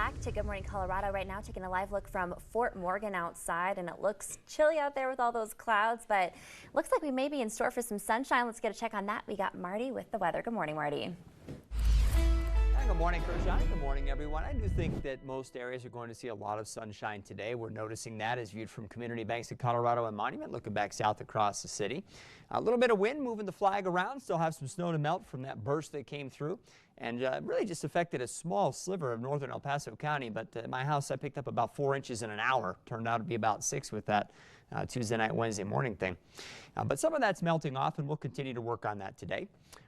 back to Good Morning Colorado right now, taking a live look from Fort Morgan outside, and it looks chilly out there with all those clouds, but looks like we may be in store for some sunshine. Let's get a check on that. We got Marty with the weather. Good morning, Marty. Good morning, Kershaw. Good morning, everyone. I do think that most areas are going to see a lot of sunshine today. We're noticing that as viewed from Community Banks of Colorado and Monument, looking back south across the city. A little bit of wind moving the flag around. Still have some snow to melt from that burst that came through, and really just affected a small sliver of northern El Paso County. But at my house, I picked up about 4 inches in an hour. Turned out to be about 6 with that Tuesday night, Wednesday morning thing. But some of that's melting off, and we'll continue to work on that today.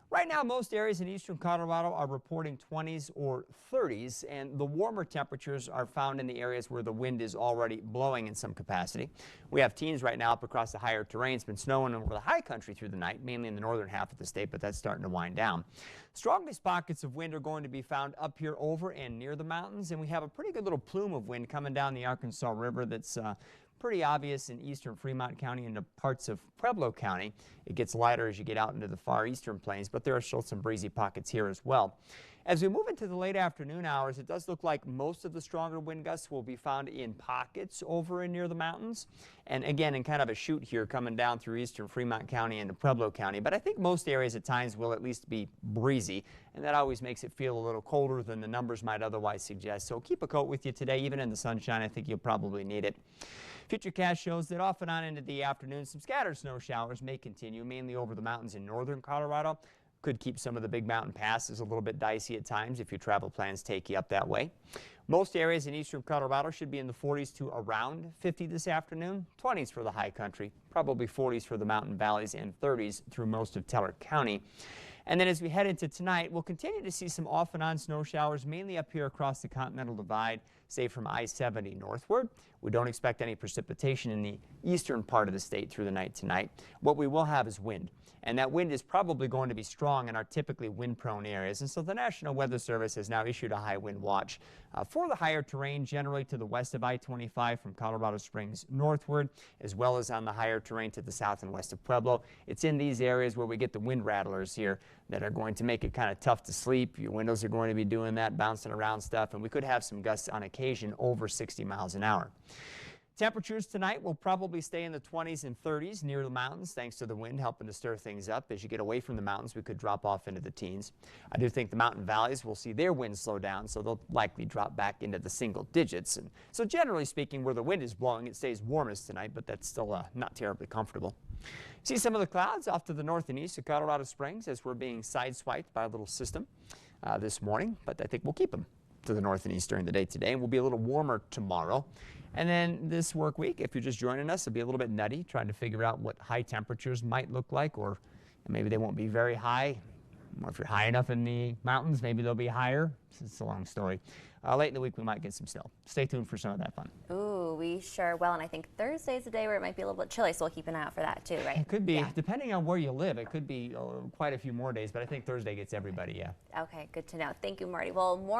Right now, most areas in eastern Colorado are reporting 20s or 30s, and the warmer temperatures are found in the areas where the wind is already blowing in some capacity. We have teens right now up across the higher terrain. It's been snowing over the high country through the night, mainly in the northern half of the state, but that's starting to wind down. Strongest pockets of wind are going to be found up here over and near the mountains, and we have a pretty good little plume of wind coming down the Arkansas River that's pretty obvious in eastern Fremont County and parts of Pueblo County. It gets lighter as you get out into the far eastern plains, but there are still some breezy pockets here as well. As we move into the late afternoon hours, it does look like most of the stronger wind gusts will be found in pockets over and near the mountains. And again, in kind of a chute here coming down through eastern Fremont County into Pueblo County. But I think most areas at times will at least be breezy, and that always makes it feel a little colder than the numbers might otherwise suggest. So keep a coat with you today. Even in the sunshine, I think you'll probably need it. Futurecast shows that off and on into the afternoon, some scattered snow showers may continue, mainly over the mountains in northern Colorado. Could keep some of the big mountain passes a little bit dicey at times if your travel plans take you up that way. Most areas in eastern Colorado should be in the 40s to around 50 this afternoon. 20s for the high country, probably 40s for the mountain valleys, and 30s through most of Teller County. And then as we head into tonight, we'll continue to see some off and on snow showers, mainly up here across the Continental Divide, say from I-70 northward. We don't expect any precipitation in the eastern part of the state through the night tonight. What we will have is wind, and that wind is probably going to be strong in our typically wind-prone areas. And so the National Weather Service has now issued a high wind watch for the higher terrain, generally to the west of I-25 from Colorado Springs northward, as well as on the higher terrain to the south and west of Pueblo. It's in these areas where we get the wind rattlers here that are going to make it kind of tough to sleep. Your windows are going to be doing that, bouncing around stuff, and we could have some gusts on occasion over 60 miles an hour. Temperatures tonight will probably stay in the 20s and 30s near the mountains, thanks to the wind helping to stir things up. As you get away from the mountains, we could drop off into the teens. I do think the mountain valleys will see their wind slow down, so they'll likely drop back into the single digits. And so generally speaking, where the wind is blowing, it stays warmest tonight, but that's still not terribly comfortable. See some of the clouds off to the north and east of Colorado Springs as we're being sideswiped by a little system this morning, but I think we'll keep them to the north and east during the day today, and we'll be a little warmer tomorrow. And then this work week, if you're just joining us, it'll be a little bit nutty trying to figure out what high temperatures might look like, or maybe they won't be very high. Or if you're high enough in the mountains, maybe they'll be higher. It's a long story. Late in the week, we might get some snow. Stay tuned for some of that fun. Ooh, we sure will. And I think Thursday's a day where it might be a little bit chilly, so we'll keep an eye out for that too, right? It could be, depending on where you live, it could be quite a few more days, but I think Thursday gets everybody, yeah. Okay, good to know. Thank you, Marty. Well, more